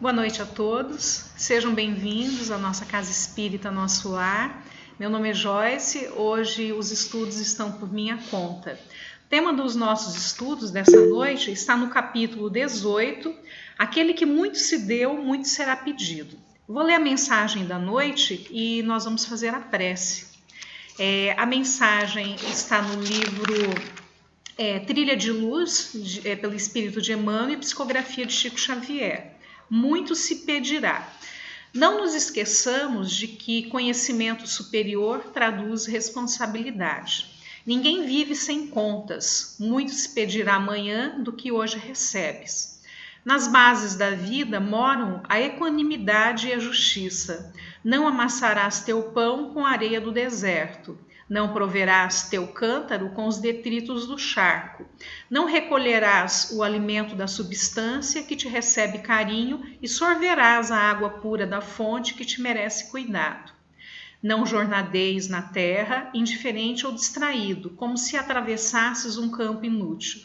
Boa noite a todos, sejam bem-vindos à nossa Casa Espírita Nosso Lar. Meu nome é Joyce, hoje os estudos estão por minha conta. O tema dos nossos estudos dessa noite está no capítulo 18, aquele que muito se deu, muito será pedido. Vou ler a mensagem da noite e nós vamos fazer a prece. A mensagem está no livro Trilha de Luz, pelo Espírito de Emmanuel, e Psicografia de Chico Xavier. Muito se pedirá. Não nos esqueçamos de que conhecimento superior traduz responsabilidade. Ninguém vive sem contas. Muito se pedirá amanhã do que hoje recebes. Nas bases da vida moram a equanimidade e a justiça. Não amassarás teu pão com a areia do deserto. Não proverás teu cântaro com os detritos do charco. Não recolherás o alimento da substância que te recebe carinho e sorverás a água pura da fonte que te merece cuidado. Não jornadeis na terra, indiferente ou distraído, como se atravessasses um campo inútil.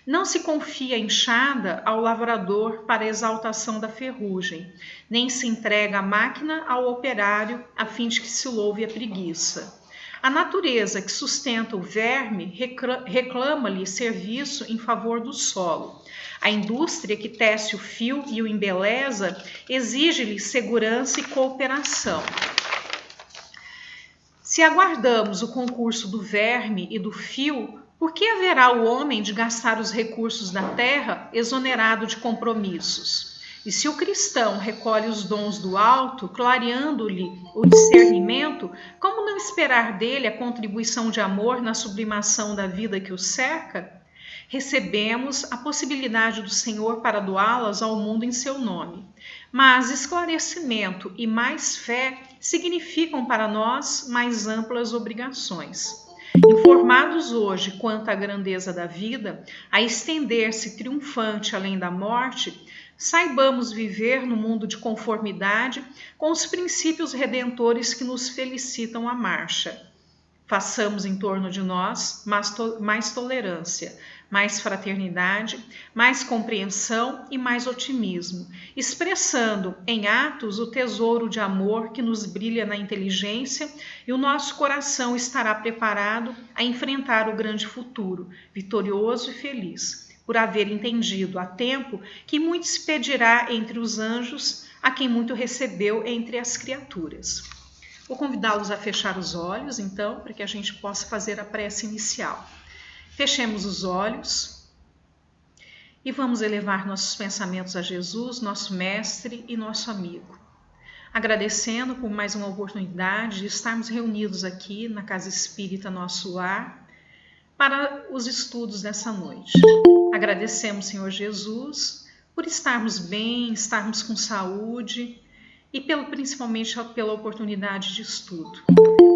Não se confia a enxada ao lavrador para a exaltação da ferrugem, nem se entrega a máquina ao operário a fim de que se louve a preguiça. A natureza que sustenta o verme reclama-lhe serviço em favor do solo. A indústria que tece o fio e o embeleza exige-lhe segurança e cooperação. Se aguardamos o concurso do verme e do fio, por que haverá o homem de gastar os recursos da terra exonerado de compromissos? E se o cristão recolhe os dons do alto, clareando-lhe o discernimento, como não esperar dele a contribuição de amor na sublimação da vida que o cerca? Recebemos a possibilidade do Senhor para doá-las ao mundo em seu nome. Mas esclarecimento e mais fé significam para nós mais amplas obrigações. Informados hoje quanto à grandeza da vida, a estender-se triunfante além da morte, saibamos viver no mundo de conformidade com os princípios redentores que nos felicitam a marcha. Façamos em torno de nós mais tolerância, mais fraternidade, mais compreensão e mais otimismo, expressando em atos o tesouro de amor que nos brilha na inteligência, e o nosso coração estará preparado a enfrentar o grande futuro, vitorioso e feliz, por haver entendido a tempo que muito se pedirá entre os anjos, a quem muito recebeu entre as criaturas. Vou convidá-los a fechar os olhos, então, para que a gente possa fazer a prece inicial. Fechemos os olhos e vamos elevar nossos pensamentos a Jesus, nosso mestre e nosso amigo. Agradecendo por mais uma oportunidade de estarmos reunidos aqui na Casa Espírita Nosso Lar para os estudos dessa noite. Agradecemos, Senhor Jesus, por estarmos bem, estarmos com saúde e principalmente pela oportunidade de estudo.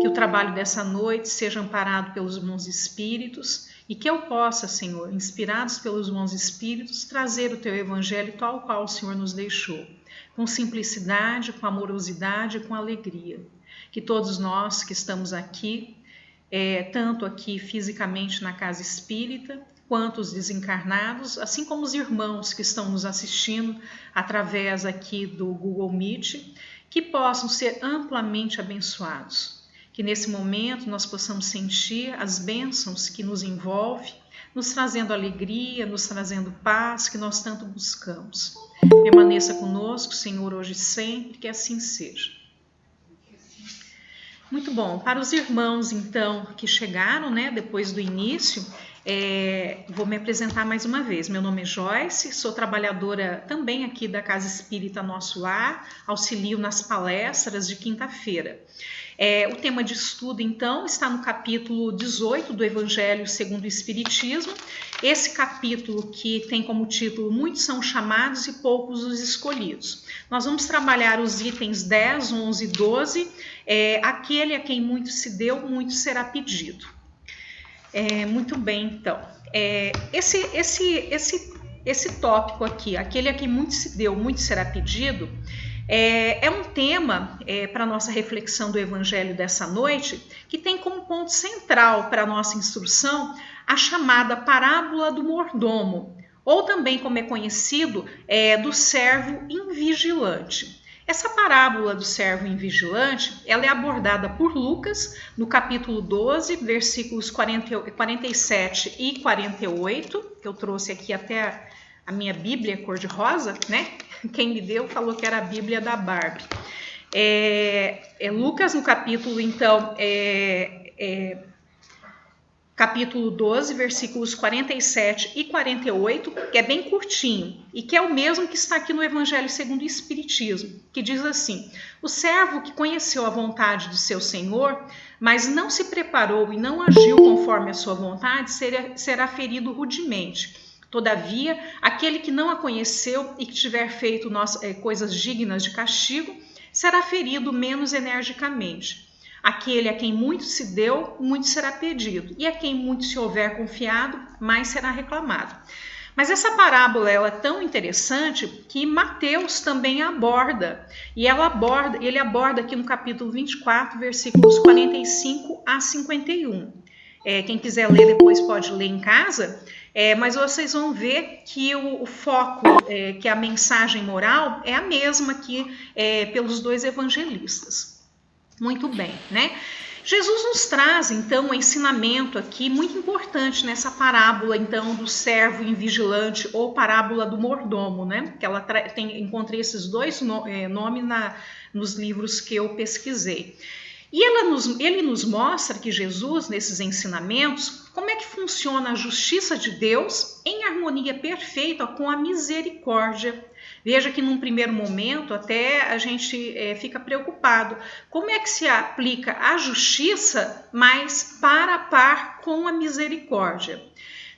Que o trabalho dessa noite seja amparado pelos bons espíritos e que eu possa, Senhor, inspirados pelos bons espíritos, trazer o Teu Evangelho tal qual o Senhor nos deixou, com simplicidade, com amorosidade e com alegria. Que todos nós que estamos aqui, tanto aqui fisicamente na Casa Espírita, quanto os desencarnados, assim como os irmãos que estão nos assistindo através aqui do Google Meet, que possam ser amplamente abençoados. Que nesse momento nós possamos sentir as bênçãos que nos envolvem, nos trazendo alegria, nos trazendo paz, que nós tanto buscamos. Permaneça conosco, Senhor, hoje e sempre, que assim seja. Muito bom. Para os irmãos, então, que chegaram, depois do início, vou me apresentar mais uma vez. Meu nome é Joyce, sou trabalhadora também aqui da Casa Espírita Nosso Lar, auxilio nas palestras de quinta-feira. O tema de estudo, então, está no capítulo 18 do Evangelho segundo o Espiritismo. Esse capítulo que tem como título Muitos são chamados e poucos os escolhidos. Nós vamos trabalhar os itens 10, 11 e 12. Aquele a quem muito se deu, muito será pedido. Muito bem, então. Esse tópico aqui, aquele a quem muito se deu, muito será pedido, é um tema para a nossa reflexão do Evangelho dessa noite, que tem como ponto central para a nossa instrução a chamada parábola do mordomo, ou também como é conhecido, do servo invigilante. Essa parábola do servo invigilante, ela é abordada por Lucas no capítulo 12, versículos 47 e 48, que eu trouxe aqui até a minha Bíblia cor-de-rosa, né? Quem me deu falou que era a Bíblia da Barbie. Lucas no capítulo, então, capítulo 12, versículos 47 e 48, que é bem curtinho, e que é o mesmo que está aqui no Evangelho segundo o Espiritismo, que diz assim: o servo que conheceu a vontade de seu senhor, mas não se preparou e não agiu conforme a sua vontade, será ferido rudemente. Todavia, aquele que não a conheceu e que tiver feito coisas dignas de castigo, será ferido menos energicamente. Aquele a quem muito se deu, muito será pedido, e a quem muito se houver confiado, mais será reclamado. Mas essa parábola ela é tão interessante que Mateus também aborda, e ele aborda aqui no capítulo 24, versículos 45 a 51. Quem quiser ler depois pode ler em casa, mas vocês vão ver que o foco, que a mensagem moral é a mesma aqui pelos dois evangelistas. Muito bem, né? Jesus nos traz, então, um ensinamento aqui muito importante nessa parábola, então, do servo invigilante ou parábola do mordomo, né? Que ela encontrei esses dois nomes nos livros que eu pesquisei. E ele nos mostra que Jesus, nesses ensinamentos, como é que funciona a justiça de Deus em harmonia perfeita com a misericórdia. Veja que num primeiro momento até a gente fica preocupado. Como é que se aplica a justiça, mas para a par com a misericórdia?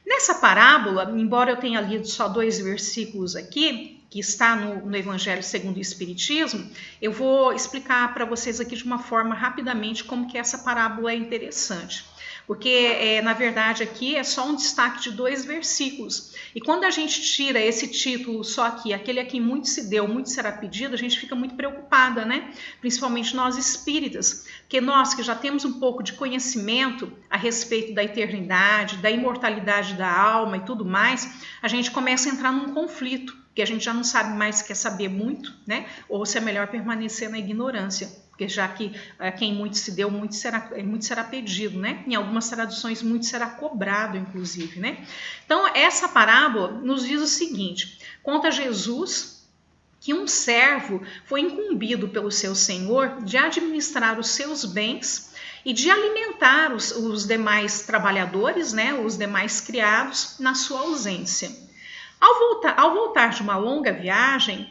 Nessa parábola, embora eu tenha lido só 2 versículos aqui, que está no Evangelho segundo o Espiritismo, eu vou explicar para vocês aqui de uma forma rapidamente como que essa parábola é interessante. Porque, na verdade, aqui é só um destaque de 2 versículos. E quando a gente tira esse título só aqui, aquele a quem muito se deu, muito será pedido, a gente fica muito preocupada, né? Principalmente nós espíritas, porque nós que já temos um pouco de conhecimento a respeito da eternidade, da imortalidade da alma e tudo mais, a gente começa a entrar num conflito, porque a gente já não sabe mais se quer saber muito, né? Ou se é melhor permanecer na ignorância. Porque já que quem muito se deu, muito será pedido, né? Em algumas traduções, muito será cobrado, inclusive, né? Então, essa parábola nos diz o seguinte: conta Jesus que um servo foi incumbido pelo seu senhor de administrar os seus bens e de alimentar os demais trabalhadores, né? Os demais criados, na sua ausência. Ao voltar de uma longa viagem,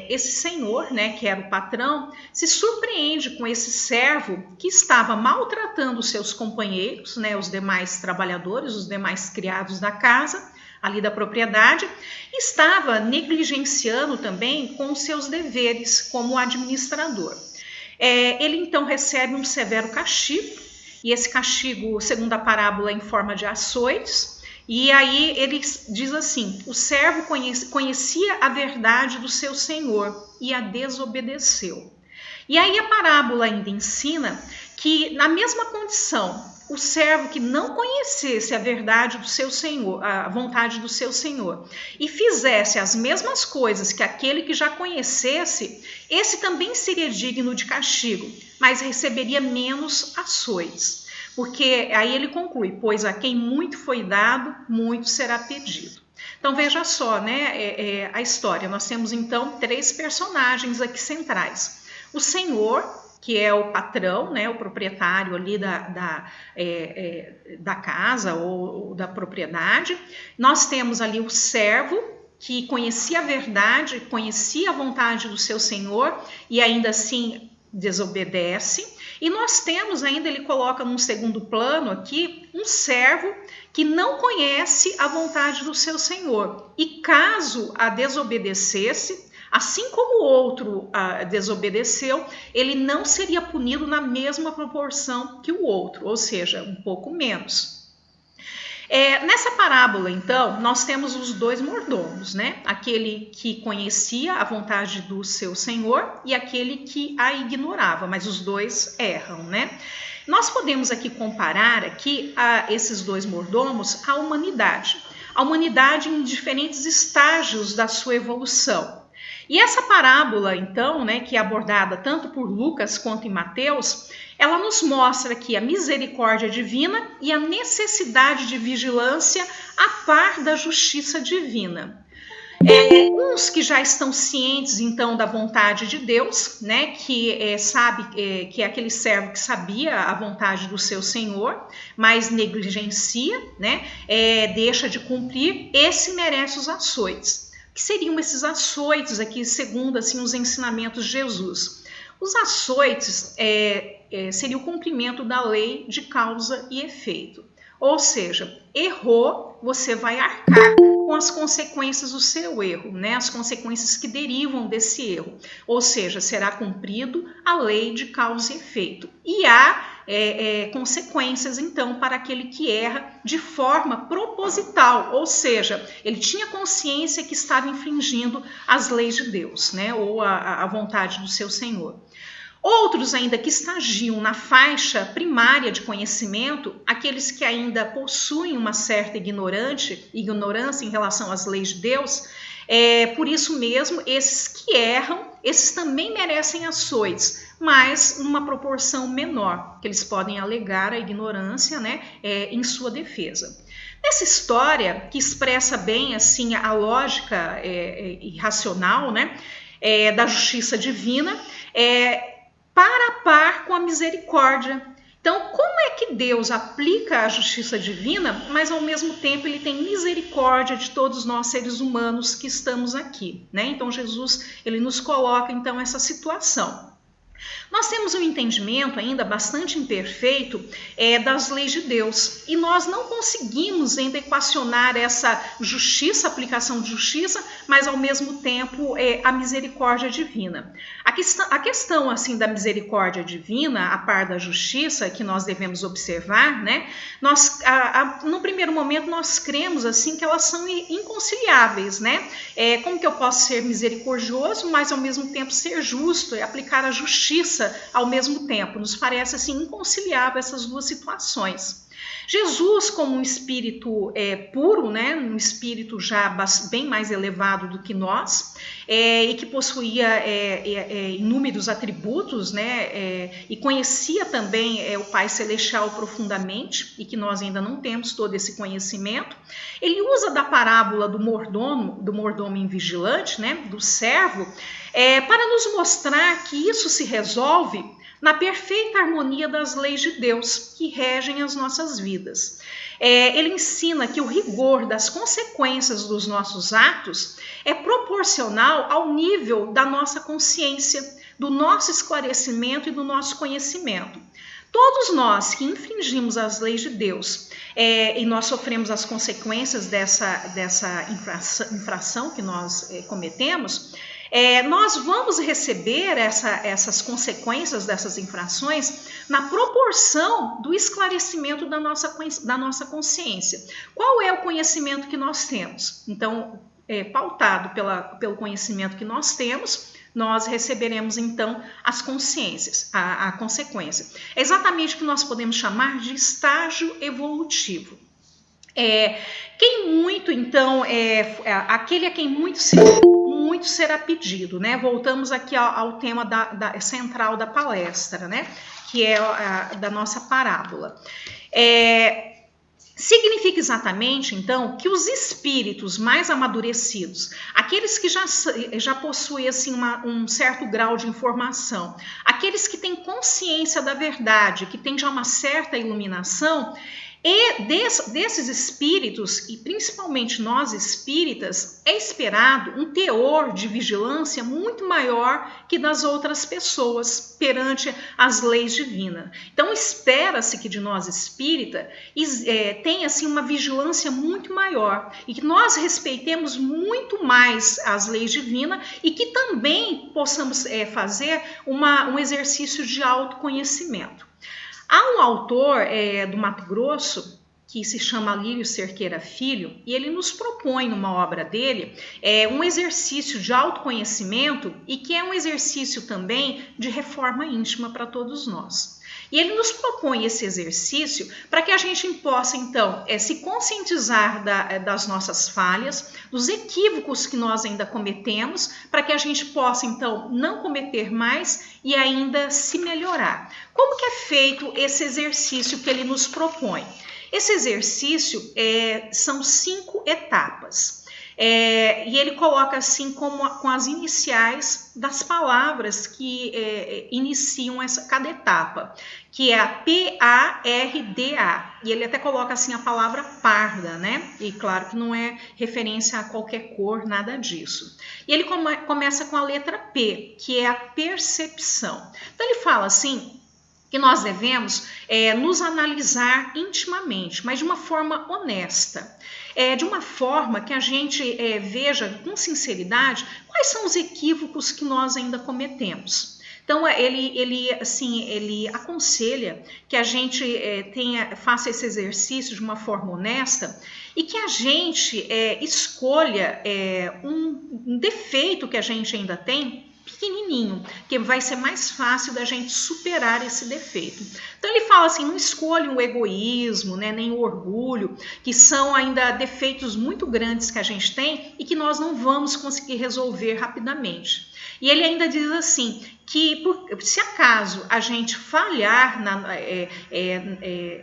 esse senhor, né, que era o patrão, se surpreende com esse servo que estava maltratando os seus companheiros, né, os demais trabalhadores, os demais criados da casa, ali da propriedade, estava negligenciando também com os seus deveres como administrador. Ele então recebe um severo castigo, e esse castigo, segundo a parábola, é em forma de açoites. E aí ele diz assim: o servo conhecia a verdade do seu senhor e a desobedeceu. E aí a parábola ainda ensina que na mesma condição, o servo que não conhecesse a verdade do seu senhor, a vontade do seu senhor, e fizesse as mesmas coisas que aquele que já conhecesse, esse também seria digno de castigo, mas receberia menos açoites. Porque aí ele conclui: pois a quem muito foi dado, muito será pedido. Então veja só, né, a história. Nós temos então 3 personagens aqui centrais: o senhor, que é o patrão, né, o proprietário ali da casa ou da propriedade. Nós temos ali o servo, que conhecia a verdade, conhecia a vontade do seu senhor e ainda assim desobedece. E nós temos ainda, ele coloca num segundo plano aqui, um servo que não conhece a vontade do seu senhor. E caso a desobedecesse, assim como o outro desobedeceu, ele não seria punido na mesma proporção que o outro, ou seja, um pouco menos. Nessa parábola, então, nós temos os 2 mordomos, né? Aquele que conhecia a vontade do seu senhor e aquele que a ignorava, mas os 2 erram, né? Nós podemos aqui comparar esses 2 mordomos à humanidade. a humanidade em diferentes estágios da sua evolução. E essa parábola, então, né, que é abordada tanto por Lucas quanto em Mateus, ela nos mostra aqui a misericórdia divina e a necessidade de vigilância a par da justiça divina. Uns que já estão cientes, então, da vontade de Deus, né, que sabe que é aquele servo que sabia a vontade do seu Senhor, mas negligencia, né, deixa de cumprir, esse merece os açoites. O que seriam esses açoites aqui, segundo assim, os ensinamentos de Jesus? Os açoites seria o cumprimento da lei de causa e efeito. Ou seja, errou, você vai arcar com as consequências do seu erro, né? As consequências que derivam desse erro. Ou seja, será cumprido a lei de causa e efeito. E há consequências, então, para aquele que erra de forma proposital, ou seja, ele tinha consciência que estava infringindo as leis de Deus, né? Ou a vontade do seu Senhor. Outros ainda que estagiam na faixa primária de conhecimento, aqueles que ainda possuem uma certa ignorância em relação às leis de Deus, por isso mesmo, esses que erram, esses também merecem açoites, mas numa proporção menor, que eles podem alegar a ignorância, né, em sua defesa. Essa história, que expressa bem assim a lógica irracional, né, da justiça divina, para a par com a misericórdia. Então, como é que Deus aplica a justiça divina, mas ao mesmo tempo ele tem misericórdia de todos nós seres humanos que estamos aqui, né? Então, Jesus, ele nos coloca então essa situação. Nós temos um entendimento ainda bastante imperfeito das leis de Deus e nós não conseguimos ainda equacionar essa justiça, aplicação de justiça, mas ao mesmo tempo a misericórdia divina. A questão assim da misericórdia divina, a par da justiça, que nós devemos observar, né? No primeiro momento nós cremos assim que elas são inconciliáveis, né? Como que eu posso ser misericordioso, mas ao mesmo tempo ser justo e aplicar a justiça ao mesmo tempo? Nos parece assim inconciliável essas duas situações. Jesus, como um espírito puro, né, um espírito já bem mais elevado do que nós, e que possuía inúmeros atributos, né, e conhecia também o Pai Celestial profundamente, e que nós ainda não temos todo esse conhecimento, ele usa da parábola do mordomo invigilante, né, do servo, para nos mostrar que isso se resolve na perfeita harmonia das leis de Deus que regem as nossas vidas. Ele ensina que o rigor das consequências dos nossos atos é proporcional ao nível da nossa consciência, do nosso esclarecimento e do nosso conhecimento. Todos nós que infringimos as leis de Deus e nós sofremos as consequências dessa infração que nós cometemos, nós vamos receber essas consequências dessas infrações na proporção do esclarecimento da nossa consciência. Qual é o conhecimento que nós temos? Então, pautado pelo conhecimento que nós temos, nós receberemos então as consciências, a consequência. É exatamente o que nós podemos chamar de estágio evolutivo. Quem muito, então, aquele a quem muito será pedido, né? Voltamos aqui ao tema central da palestra, né? Que é da nossa parábola. Significa exatamente, então, que os espíritos mais amadurecidos, aqueles que já possuem assim, um certo grau de informação, aqueles que têm consciência da verdade, que têm já uma certa iluminação, e desses espíritos, e principalmente nós espíritas, é esperado um teor de vigilância muito maior que das outras pessoas perante as leis divinas. Então, espera-se que de nós espírita tenha assim, uma vigilância muito maior e que nós respeitemos muito mais as leis divinas e que também possamos fazer um exercício de autoconhecimento. Há um autor do Mato Grosso que se chama Lírio Cerqueira Filho e ele nos propõe numa obra dele um exercício de autoconhecimento e que é um exercício também de reforma íntima para todos nós. E ele nos propõe esse exercício para que a gente possa, então, se conscientizar das nossas falhas, dos equívocos que nós ainda cometemos, para que a gente possa, então, não cometer mais e ainda se melhorar. Como que é feito esse exercício que ele nos propõe? Esse exercício são 5 etapas. E ele coloca assim com as iniciais das palavras que iniciam cada etapa, que é a P-A-R-D-A. E ele até coloca assim a palavra parda, né? E claro que não é referência a qualquer cor, nada disso. E ele começa com a letra P, que é a percepção. Então ele fala assim, que nós devemos nos analisar intimamente, mas de uma forma honesta. De uma forma que a gente veja com sinceridade quais são os equívocos que nós ainda cometemos. Então, ele aconselha que a gente faça esse exercício de uma forma honesta e que a gente escolha um defeito que a gente ainda tem, pequenininho, que vai ser mais fácil da gente superar esse defeito. Então ele fala assim, não escolha o egoísmo, né, nem o orgulho, que são ainda defeitos muito grandes que a gente tem e que nós não vamos conseguir resolver rapidamente. E ele ainda diz assim, que se acaso a gente falhar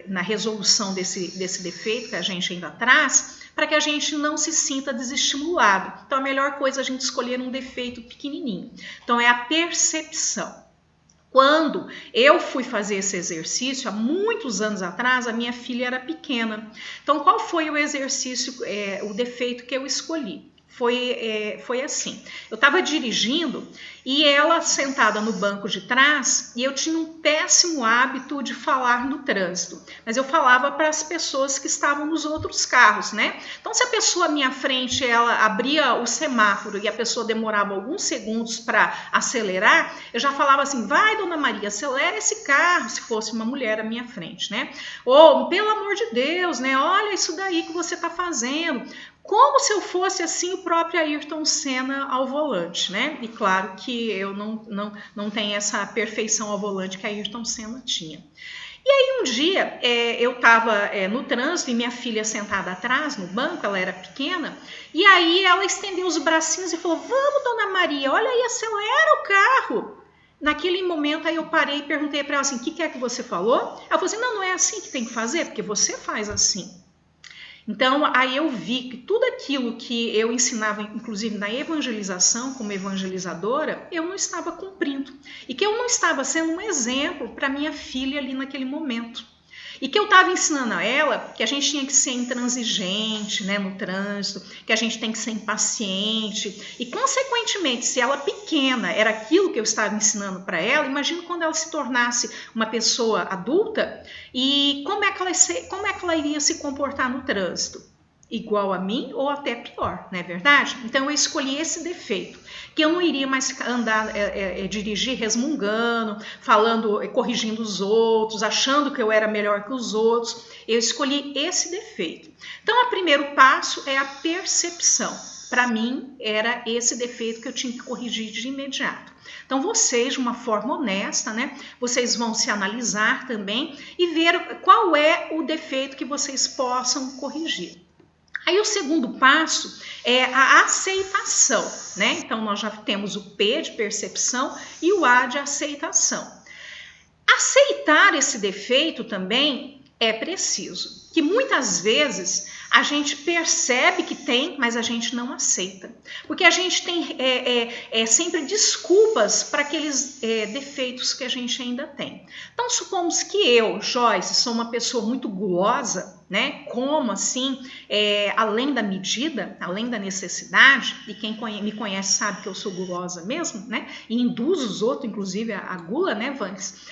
na resolução desse defeito que a gente ainda traz, para que a gente não se sinta desestimulado. Então, a melhor coisa é a gente escolher um defeito pequenininho. Então, é a percepção. Quando eu fui fazer esse exercício, há muitos anos atrás, a minha filha era pequena. Então, qual foi o exercício, o defeito que eu escolhi? Foi assim, eu estava dirigindo e ela sentada no banco de trás e eu tinha um péssimo hábito de falar no trânsito, mas eu falava para as pessoas que estavam nos outros carros, né? Então se a pessoa à minha frente, ela abria o semáforo e a pessoa demorava alguns segundos para acelerar, eu já falava assim, vai dona Maria, acelera esse carro, se fosse uma mulher à minha frente, né? Ou pelo amor de Deus, né? Olha isso daí que você está fazendo. Como se eu fosse assim o próprio Ayrton Senna ao volante, né? E claro que eu não tenho essa perfeição ao volante que Ayrton Senna tinha. E aí um dia eu estava no trânsito e minha filha sentada atrás no banco, ela era pequena, e aí ela estendeu os bracinhos e falou, vamos dona Maria, olha aí, acelera o carro. Naquele momento aí eu parei e perguntei para ela assim, o que é que você falou? Ela falou assim, não é assim que tem que fazer, porque você faz assim. Então, aí eu vi que tudo aquilo que eu ensinava, inclusive na evangelização, como evangelizadora, eu não estava cumprindo. E que eu não estava sendo um exemplo para minha filha ali naquele momento. E que eu estava ensinando a ela que a gente tinha que ser intransigente, né, no trânsito, que a gente tem que ser impaciente. E, consequentemente, se ela pequena era aquilo que eu estava ensinando para ela, imagina quando ela se tornasse uma pessoa adulta e como é que ela iria se comportar no trânsito? Igual a mim ou até pior, não é verdade? Então eu escolhi esse defeito, que eu não iria mais andar, dirigir resmungando, falando, corrigindo os outros, achando que eu era melhor que os outros. Eu escolhi esse defeito. Então o primeiro passo é a percepção. Para mim era esse defeito que eu tinha que corrigir de imediato. Então vocês, de uma forma honesta, né, vocês vão se analisar também e ver qual é o defeito que vocês possam corrigir. Aí o segundo passo é a aceitação, né? Então nós já temos o P de percepção e o A de aceitação. Aceitar esse defeito também é preciso, que muitas vezes a gente percebe que tem, mas a gente não aceita. Porque a gente tem sempre desculpas para aqueles defeitos que a gente ainda tem. Então, supomos que eu, Joyce, sou uma pessoa muito gulosa, né? Como assim, além da medida, além da necessidade, e quem me conhece sabe que eu sou gulosa mesmo, né? E induzo os outros, inclusive, a gula, né, Vannes?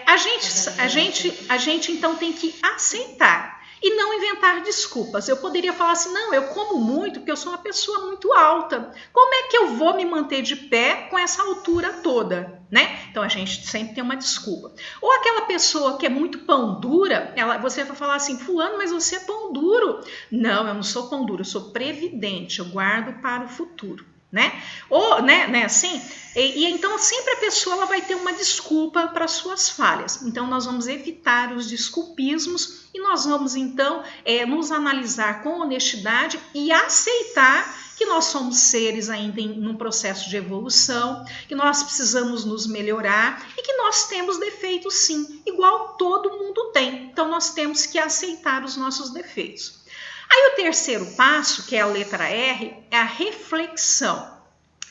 A gente então tem que aceitar e não inventar desculpas. Eu poderia falar assim, não, eu como muito porque eu sou uma pessoa muito alta. Como é que eu vou me manter de pé com essa altura toda, né? Então a gente sempre tem uma desculpa. Ou aquela pessoa que é muito pão dura, você vai falar assim, fulano, mas você é pão duro. Não, eu não sou pão duro, eu sou previdente, eu guardo para o futuro. né? Ou, né assim? E então sempre a pessoa ela vai ter uma desculpa para suas falhas. Então nós vamos evitar os desculpismos e nós vamos então nos analisar com honestidade e aceitar que nós somos seres ainda num processo de evolução, que nós precisamos nos melhorar e que nós temos defeitos sim, igual todo mundo tem. Então nós temos que aceitar os nossos defeitos. Aí o terceiro passo, que é a letra R, é a reflexão.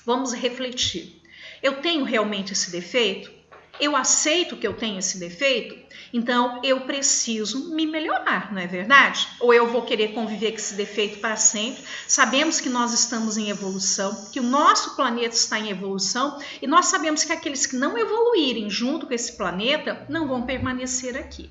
Vamos refletir. Eu tenho realmente esse defeito? Eu aceito que eu tenho esse defeito? Então eu preciso me melhorar, não é verdade? Ou eu vou querer conviver com esse defeito para sempre? Sabemos que nós estamos em evolução, que o nosso planeta está em evolução e nós sabemos que aqueles que não evoluírem junto com esse planeta não vão permanecer aqui.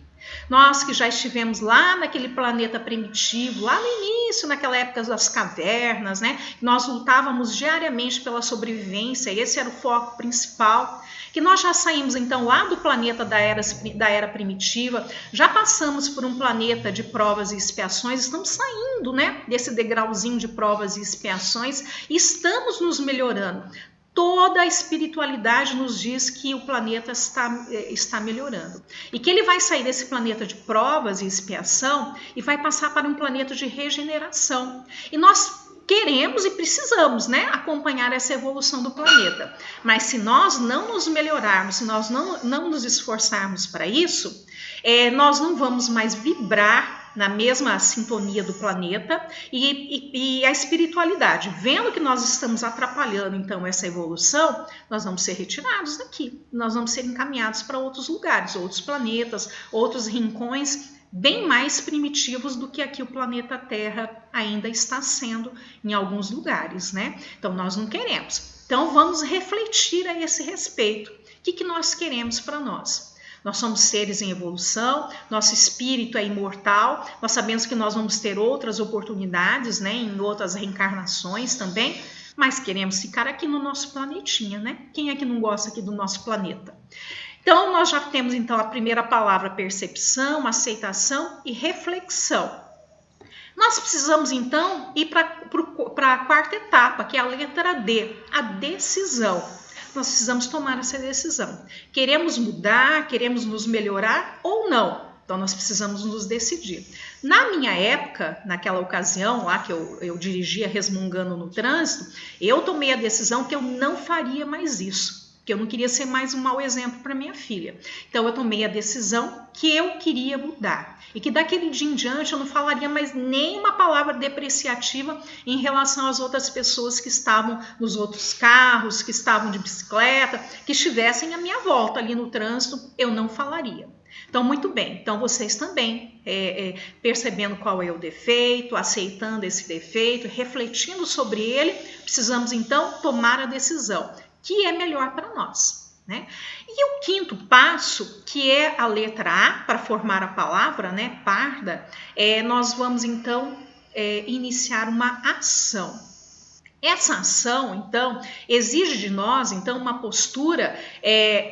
Nós que já estivemos lá naquele planeta primitivo, lá no início, naquela época das cavernas, né? Nós lutávamos diariamente pela sobrevivência, esse era o foco principal. Que nós já saímos então lá do planeta da era primitiva, já passamos por um planeta de provas e expiações, estamos saindo, né, desse degrauzinho de provas e expiações e estamos nos melhorando. Toda a espiritualidade nos diz que o planeta está melhorando e que ele vai sair desse planeta de provas e expiação e vai passar para um planeta de regeneração. E nós queremos e precisamos, né, acompanhar essa evolução do planeta. Mas se nós não nos melhorarmos, se nós não nos esforçarmos para isso, nós não vamos mais vibrar na mesma sintonia do planeta e a espiritualidade, vendo que nós estamos atrapalhando então essa evolução, nós vamos ser retirados daqui, nós vamos ser encaminhados para outros lugares, outros planetas, outros rincões bem mais primitivos do que aqui o planeta Terra ainda está sendo em alguns lugares, né? Então nós não queremos. Então vamos refletir a esse respeito. O que nós queremos para nós? Nós somos seres em evolução, nosso espírito é imortal, nós sabemos que nós vamos ter outras oportunidades, né, em outras reencarnações também, mas queremos ficar aqui no nosso planetinha, né? Quem é que não gosta aqui do nosso planeta? Então, nós já temos então a primeira palavra, percepção, aceitação e reflexão. Nós precisamos então ir para a quarta etapa, que é a letra D, a decisão. Nós precisamos tomar essa decisão. Queremos mudar, queremos nos melhorar ou não? Então nós precisamos nos decidir. Na minha época, naquela ocasião lá que eu dirigia resmungando no trânsito, eu tomei a decisão que eu não faria mais isso. Que eu não queria ser mais um mau exemplo para minha filha. Então eu tomei a decisão que eu queria mudar. E que daquele dia em diante eu não falaria mais nenhuma palavra depreciativa em relação às outras pessoas que estavam nos outros carros, que estavam de bicicleta, que estivessem à minha volta ali no trânsito, eu não falaria. Então, muito bem. Então, vocês também, percebendo qual é o defeito, aceitando esse defeito, refletindo sobre ele, precisamos então tomar a decisão que é melhor para nós, né? E o quinto passo, que é a letra A, para formar a palavra, né, parda, nós vamos então iniciar uma ação. Essa ação, então, exige de nós, então, uma postura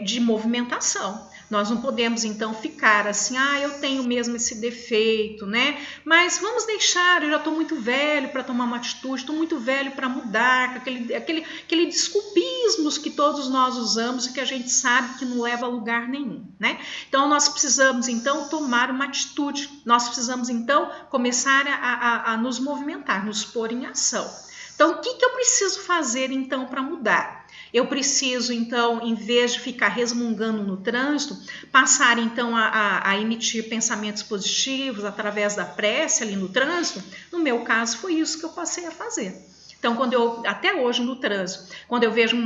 de movimentação. Nós não podemos, então, ficar assim, eu tenho mesmo esse defeito, né? Mas vamos deixar, eu já estou muito velho para tomar uma atitude, estou muito velho para mudar, aquele desculpismos que todos nós usamos e que a gente sabe que não leva a lugar nenhum, né? Então, nós precisamos, então, tomar uma atitude. Nós precisamos, então, começar a nos movimentar, nos pôr em ação. Então, o que eu preciso fazer, então, para mudar? Eu preciso, então, em vez de ficar resmungando no trânsito, passar, então, a emitir pensamentos positivos através da prece ali no trânsito. No meu caso, foi isso que eu passei a fazer. Então, até hoje no trânsito, quando eu vejo,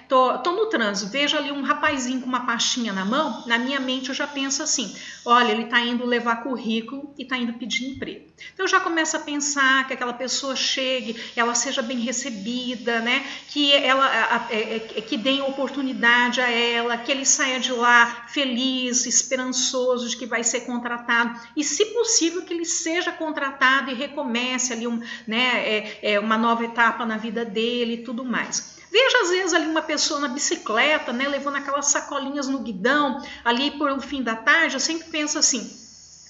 tô no trânsito, vejo ali um rapazinho com uma pastinha na mão, na minha mente eu já penso assim, olha, ele está indo levar currículo e está indo pedir emprego. Então, eu já começo a pensar que aquela pessoa chegue, ela seja bem recebida, né? Que deem oportunidade a ela, que ele saia de lá feliz, esperançoso de que vai ser contratado e, se possível, que ele seja contratado e recomece ali uma nova etapa na vida dele e tudo mais. Veja, às vezes, ali uma pessoa na bicicleta, né, levando aquelas sacolinhas no guidão, ali por o fim da tarde, eu sempre penso assim,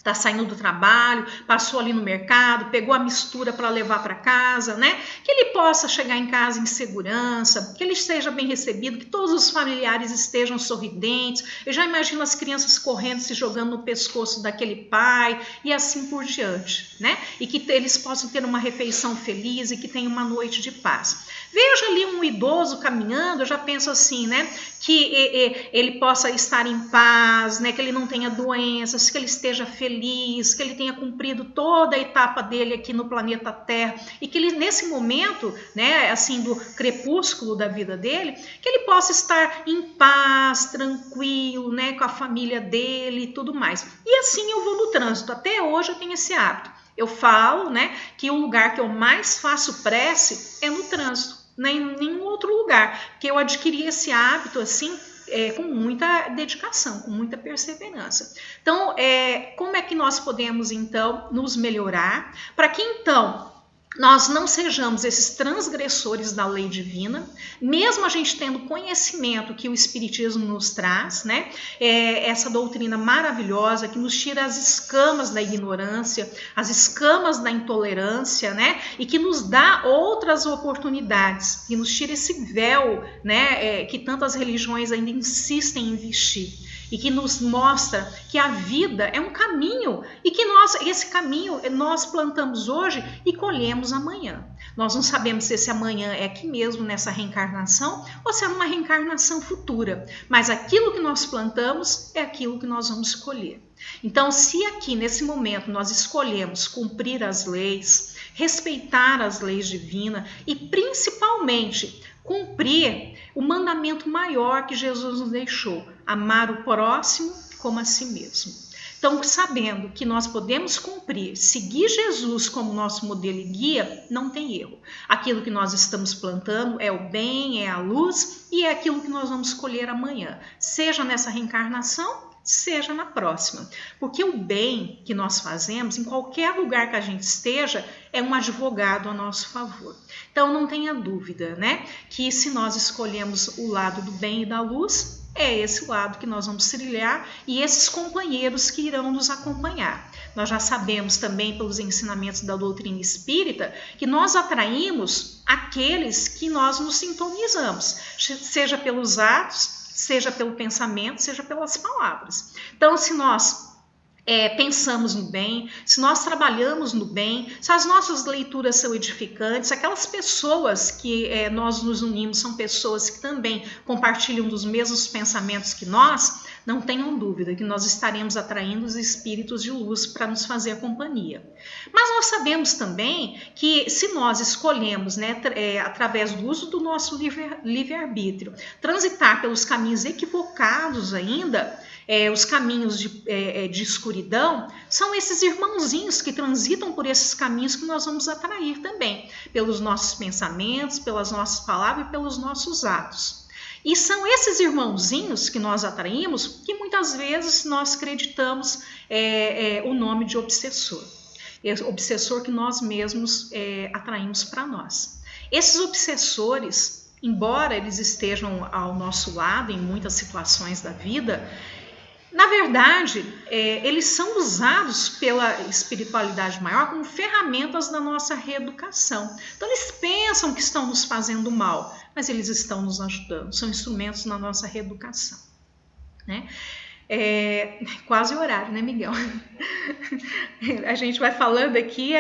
Está saindo do trabalho, passou ali no mercado, pegou a mistura para levar para casa, né? Que ele possa chegar em casa em segurança, que ele esteja bem recebido, que todos os familiares estejam sorridentes. Eu já imagino as crianças correndo, se jogando no pescoço daquele pai e assim por diante, né? E que eles possam ter uma refeição feliz e que tenham uma noite de paz. Veja ali um idoso caminhando, eu já penso assim, né? Que ele possa estar em paz, né? Que ele não tenha doenças, que ele esteja feliz, que ele tenha cumprido toda a etapa dele aqui no planeta Terra e que ele nesse momento, né, assim do crepúsculo da vida dele, que ele possa estar em paz, tranquilo, né, com a família dele e tudo mais. E assim eu vou no trânsito. Até hoje eu tenho esse hábito. Eu falo, né, que o lugar que eu mais faço prece é no trânsito. Nem em nenhum outro lugar, que eu adquiri esse hábito assim com muita dedicação, com muita perseverança. Então, como é que nós podemos então nos melhorar para que então nós não sejamos esses transgressores da lei divina, mesmo a gente tendo conhecimento que o Espiritismo nos traz, né? Essa doutrina maravilhosa que nos tira as escamas da ignorância, as escamas da intolerância, né? E que nos dá outras oportunidades, que nos tira esse véu, né? Que tantas religiões ainda insistem em vestir. E que nos mostra que a vida é um caminho e que esse caminho nós plantamos hoje e colhemos amanhã. Nós não sabemos se esse amanhã é aqui mesmo nessa reencarnação ou se é uma reencarnação futura, mas aquilo que nós plantamos é aquilo que nós vamos colher. Então, se aqui nesse momento nós escolhemos cumprir as leis, respeitar as leis divinas e principalmente cumprir o mandamento maior que Jesus nos deixou, amar o próximo como a si mesmo. Então, sabendo que nós podemos cumprir, seguir Jesus como nosso modelo e guia, não tem erro. Aquilo que nós estamos plantando é o bem, é a luz e é aquilo que nós vamos colher amanhã, seja nessa reencarnação, seja na próxima. Porque o bem que nós fazemos, em qualquer lugar que a gente esteja, é um advogado a nosso favor. Então não tenha dúvida, né? Que se nós escolhemos o lado do bem e da luz, é esse lado que nós vamos trilhar e esses companheiros que irão nos acompanhar. Nós já sabemos também pelos ensinamentos da doutrina espírita que nós atraímos aqueles que nós nos sintonizamos, seja pelos atos, seja pelo pensamento, seja pelas palavras. Então, se nós pensamos no bem, se nós trabalhamos no bem, se as nossas leituras são edificantes, aquelas pessoas que nós nos unimos são pessoas que também compartilham dos mesmos pensamentos que nós, não tenham dúvida que nós estaremos atraindo os espíritos de luz para nos fazer companhia. Mas nós sabemos também que se nós escolhemos, né, através do uso do nosso livre-arbítrio, transitar pelos caminhos equivocados ainda, os caminhos de escuridão, são esses irmãozinhos que transitam por esses caminhos que nós vamos atrair também, pelos nossos pensamentos, pelas nossas palavras e pelos nossos atos. E são esses irmãozinhos que nós atraímos que muitas vezes nós acreditamos o nome de obsessor. Esse obsessor que nós mesmos atraímos para nós. Esses obsessores, embora eles estejam ao nosso lado em muitas situações da vida, na verdade, eles são usados pela espiritualidade maior como ferramentas da nossa reeducação. Então, eles pensam que estão nos fazendo mal, mas eles estão nos ajudando, são instrumentos na nossa reeducação. Né? Quase horário, né, Miguel? A gente vai falando aqui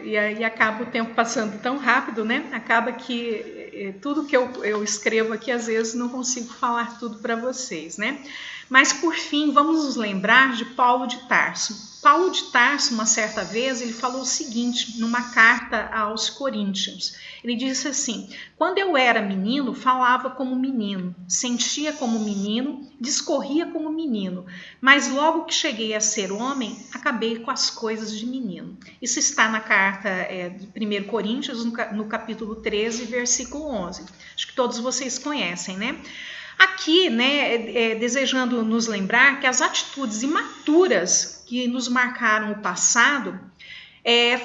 e acaba o tempo passando tão rápido, né? Acaba que tudo que eu escrevo aqui, às vezes, não consigo falar tudo para vocês, né? Mas, por fim, vamos nos lembrar de Paulo de Tarso. Paulo de Tarso, uma certa vez, ele falou o seguinte, numa carta aos Coríntios. Ele disse assim: quando eu era menino, falava como menino, sentia como menino, discorria como menino, mas logo que cheguei a ser homem, acabei com as coisas de menino. Isso está na carta de 1 Coríntios, no capítulo 13, versículo 11. Acho que todos vocês conhecem, né? Aqui, né, desejando nos lembrar que as atitudes imaturas que nos marcaram o passado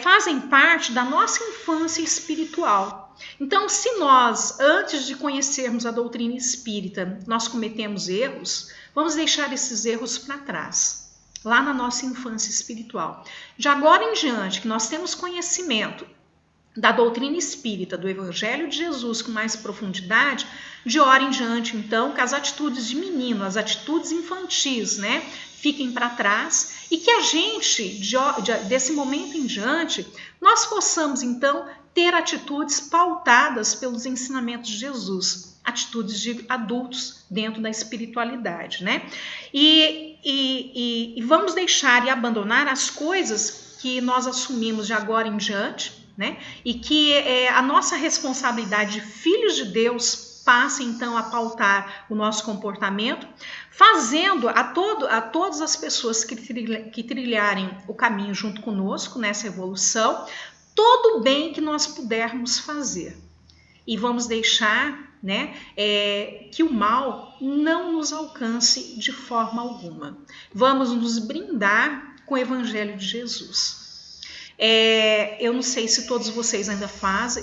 fazem parte da nossa infância espiritual. Então, se nós, antes de conhecermos a doutrina espírita, nós cometemos erros, vamos deixar esses erros para trás. lá na nossa infância espiritual. De agora em diante, que nós temos conhecimento da doutrina espírita, do Evangelho de Jesus com mais profundidade, de hora em diante, então, que as atitudes de menino, as atitudes infantis, né, fiquem para trás e que a gente, desse momento em diante, nós possamos, então, ter atitudes pautadas pelos ensinamentos de Jesus, atitudes de adultos dentro da espiritualidade, né? E vamos deixar e abandonar as coisas que nós assumimos de agora em diante, né? E que a nossa responsabilidade de filhos de Deus passe então a pautar o nosso comportamento, fazendo a todas as pessoas que trilharem o caminho junto conosco nessa evolução, todo o bem que nós pudermos fazer. E vamos deixar, né, que o mal não nos alcance de forma alguma. Vamos nos brindar com o Evangelho de Jesus. Eu não sei se todos vocês ainda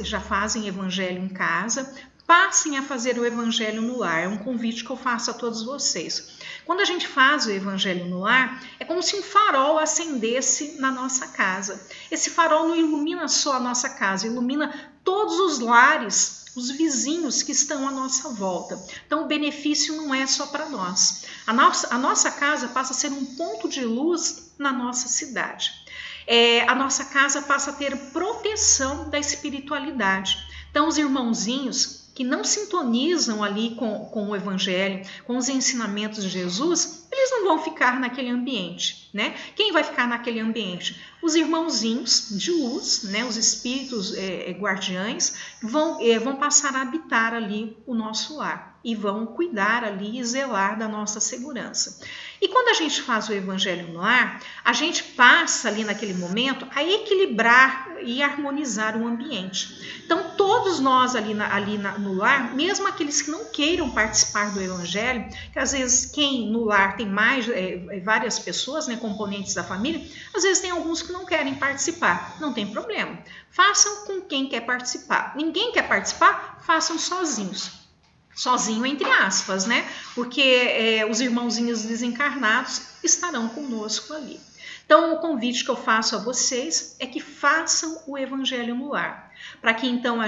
já fazem evangelho em casa. Passem a fazer o evangelho no lar. É um convite que eu faço a todos vocês. Quando a gente faz o evangelho no lar, é como se um farol acendesse na nossa casa. Esse farol não ilumina só a nossa casa, ilumina todos os lares, os vizinhos que estão à nossa volta. Então o benefício não é só para nós. A nossa casa passa a ser um ponto de luz na nossa cidade. A nossa casa passa a ter proteção da espiritualidade. Então, os irmãozinhos que não sintonizam ali com o Evangelho, com os ensinamentos de Jesus, eles não vão ficar naquele ambiente, né? Quem vai ficar naquele ambiente? Os irmãozinhos de luz, né? Os espíritos guardiães vão passar a habitar ali o nosso lar e vão cuidar ali e zelar da nossa segurança. E quando a gente faz o evangelho no lar, a gente passa ali naquele momento a equilibrar e harmonizar o ambiente. Então todos nós ali no lar, mesmo aqueles que não queiram participar do evangelho, que às vezes quem no lar tem mais várias pessoas, né, componentes da família, às vezes tem alguns que não querem participar. Não tem problema. Façam com quem quer participar. Ninguém quer participar? Façam sozinhos. Sozinho entre aspas, né? Porque os irmãozinhos desencarnados estarão conosco ali. Então, o convite que eu faço a vocês é que façam o evangelho no lar, para que então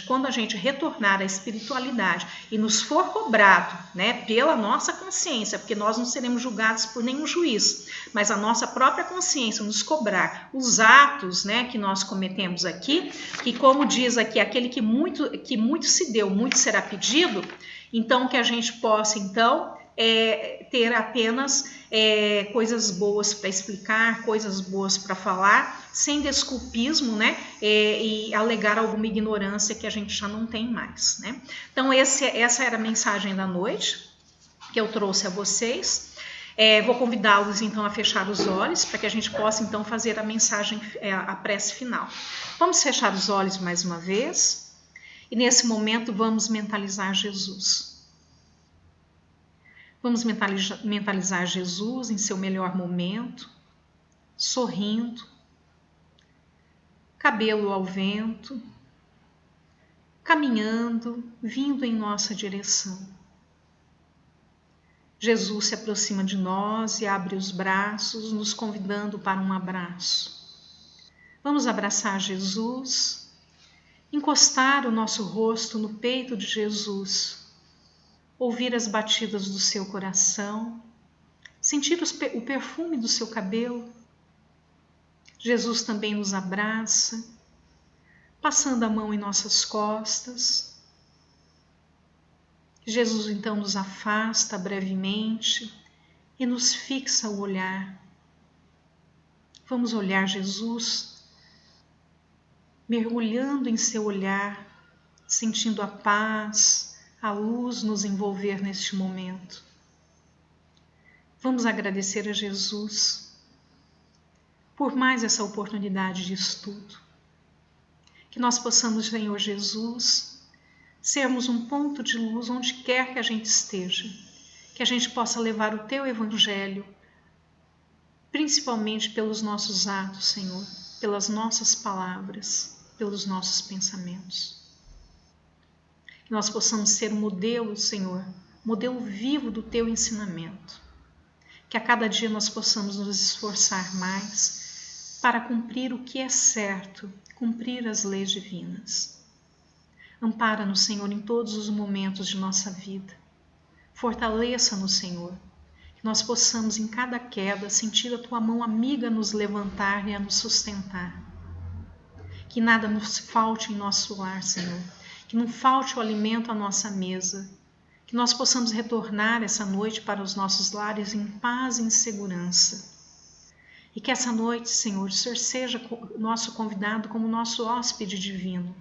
quando a gente retornar à espiritualidade e nos for cobrado, né, pela nossa consciência, porque nós não seremos julgados por nenhum juiz, mas a nossa própria consciência nos cobrar os atos, né, que nós cometemos aqui, que como diz aqui, aquele que muito se deu, muito será pedido, então que a gente possa então ter apenas coisas boas para explicar, coisas boas para falar, sem desculpismo, né? E alegar alguma ignorância que a gente já não tem mais, né? Então essa era a mensagem da noite que eu trouxe a vocês. Vou convidá-los então a fechar os olhos para que a gente possa então fazer a mensagem, a prece final. Vamos fechar os olhos mais uma vez e nesse momento vamos mentalizar Jesus. Vamos mentalizar Jesus em seu melhor momento, sorrindo, cabelo ao vento, caminhando, vindo em nossa direção. Jesus se aproxima de nós e abre os braços, nos convidando para um abraço. Vamos abraçar Jesus, encostar o nosso rosto no peito de Jesus, ouvir as batidas do seu coração, sentir o perfume do seu cabelo. Jesus também nos abraça, passando a mão em nossas costas. Jesus então nos afasta brevemente e nos fixa o olhar. Vamos olhar Jesus, mergulhando em seu olhar, sentindo a paz, a luz nos envolver neste momento. Vamos agradecer a Jesus por mais essa oportunidade de estudo. Que nós possamos, Senhor Jesus, sermos um ponto de luz onde quer que a gente esteja. Que a gente possa levar o Teu Evangelho, principalmente pelos nossos atos, Senhor, pelas nossas palavras, pelos nossos pensamentos. Que nós possamos ser um modelo, Senhor, modelo vivo do Teu ensinamento. que a cada dia nós possamos nos esforçar mais para cumprir o que é certo, cumprir as leis divinas. Ampara-nos, Senhor, em todos os momentos de nossa vida. Fortaleça-nos, Senhor, que nós possamos em cada queda sentir a Tua mão amiga a nos levantar e a nos sustentar. Que nada nos falte em nosso lar, Senhor, que não falte o alimento à nossa mesa, que nós possamos retornar essa noite para os nossos lares em paz e em segurança. E que essa noite, Senhor, o Senhor seja nosso convidado como nosso hóspede divino.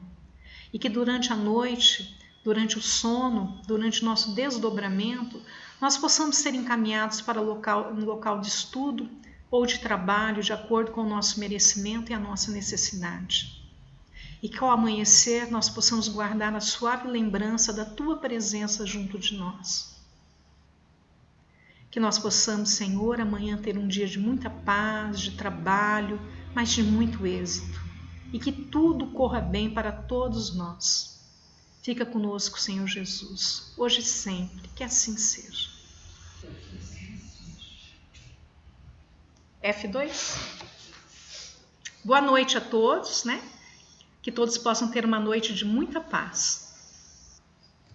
E que durante a noite, durante o sono, durante o nosso desdobramento, nós possamos ser encaminhados para um local de estudo ou de trabalho de acordo com o nosso merecimento e a nossa necessidade. E que ao amanhecer nós possamos guardar a suave lembrança da Tua presença junto de nós. Que nós possamos, Senhor, amanhã ter um dia de muita paz, de trabalho, mas de muito êxito. E que tudo corra bem para todos nós. Fica conosco, Senhor Jesus, hoje e sempre, que assim seja. F2. Boa noite a todos, né? Que todos possam ter uma noite de muita paz.